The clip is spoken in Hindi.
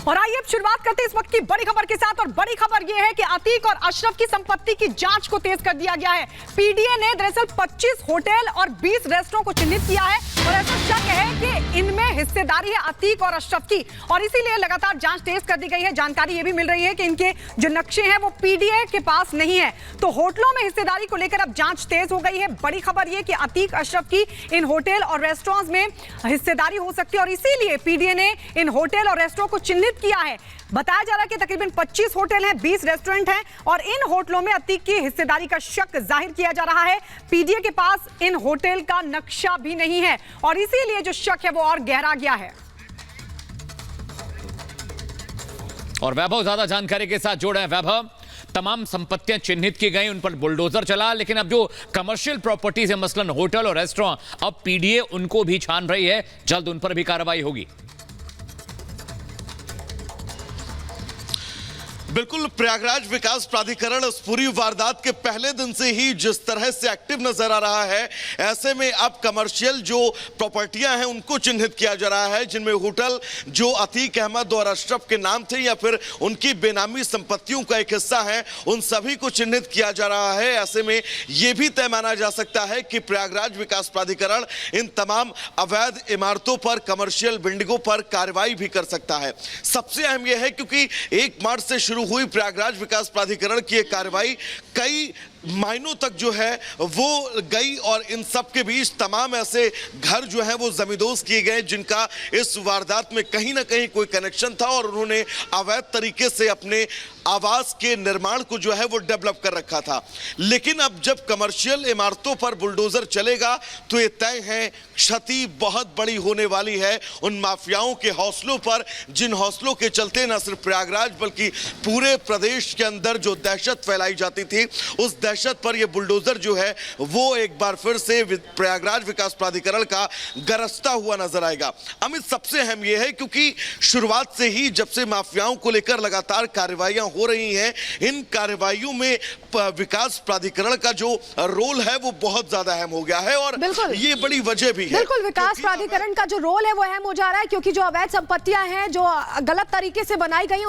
और आइए अब शुरुआत करते हैं इस वक्त की बड़ी खबर के साथ। और बड़ी खबर यह है कि अतीक और अशरफ की संपत्ति की जांच को तेज कर दिया गया है। पीडीए ने दरअसल 25 होटल और 20 रेस्टोरेंट को चिन्हित किया है और ऐसा शक है कि इनमें हिस्सेदारी है अतीक और अशरफ की, और इसीलिए लगातार जांच तेज कर दी गई है। जानकारी यह भी मिल रही है कि इनके जो नक्शे हैं वो पीडीए के पास नहीं है, तो होटलों में हिस्सेदारी को लेकर अब जांच तेज हो गई है। बड़ी खबर यह कि अतीक अशरफ की इन होटल और रेस्टोरेंट्स में हिस्सेदारी हो सकती है और इसीलिए पीडीए ने इन होटल और रेस्टोरेंट को चिन्हित किया है। बताया जा रहा है कि तकरीबन 25 होटल हैं, 20 रेस्टोरेंट हैं और इन होटलों में अतीक की हिस्सेदारी का शक जाहिर किया जा रहा है। पीडीए के पास इन होटल का नक्शा भी नहीं है और इसीलिए जो शक है वो और गहरा गया है। और वैभव ज्यादा जानकारी के साथ जोड़े हैं। वैभव, तमाम संपत्तियां चिन्हित की गई, उन पर बुलडोजर चला, लेकिन अब जो कमर्शियल प्रॉपर्टीज है मसलन होटल और रेस्टोरेंट, अब पीडीए उनको भी छान रही है, जल्द उन पर भी कार्रवाई होगी। बिल्कुल, प्रयागराज विकास प्राधिकरण उस पूरी वारदात के पहले दिन से ही जिस तरह से एक्टिव नजर आ रहा है, ऐसे में अब कमर्शियल जो प्रॉपर्टियां हैं उनको चिन्हित किया जा रहा है, जिनमें होटल जो अतीक अहमद और अशरफ के नाम थे या फिर उनकी बेनामी संपत्तियों का एक हिस्सा है, उन सभी को चिन्हित किया जा रहा है। ऐसे में यह भी तय माना जा सकता है कि प्रयागराज विकास प्राधिकरण इन तमाम अवैध इमारतों पर, कमर्शियल बिल्डिंगों पर कार्रवाई भी कर सकता है। सबसे अहम यह है क्योंकि 1 मार्च से शुरू हुई प्रयागराज विकास प्राधिकरण की एक कार्रवाई कई महीनों तक जो है वो गई और इन सब के बीच तमाम ऐसे घर जो है वो जमींदोज किए गए जिनका इस वारदात में कहीं ना कहीं कोई कनेक्शन था और उन्होंने अवैध तरीके से अपने आवास के निर्माण को जो है वो डेवलप कर रखा था। लेकिन अब जब कमर्शियल इमारतों पर बुलडोजर चलेगा तो ये तय है क्षति बहुत बड़ी होने वाली है उन माफियाओं के हौसलों पर, जिन हौसलों के चलते न सिर्फ प्रयागराज बल्कि पूरे प्रदेश के अंदर जो दहशत फैलाई जाती थी, उस दहशत पर यह बुलडोजर जो है वो एक बार फिर से प्रयागराज विकास प्राधिकरण का गरजता हुआ नजर आएगा। अमित, सबसे अहम यह है क्योंकि शुरुआत से ही जब से माफियाओं को लेकर लगातार कार्रवाइयां हो रही हैं, इन कार्रवाइयों में विकास प्राधिकरण का जो रोल है वो बहुत ज्यादा अहम हो गया है और ये बड़ी वजह भी है। बिल्कुल, विकास प्राधिकरण का जो रोल है वो अहम हो जा रहा है क्योंकि जो अवैध संपत्तियां हैं जो गलत तरीके से बनाई गई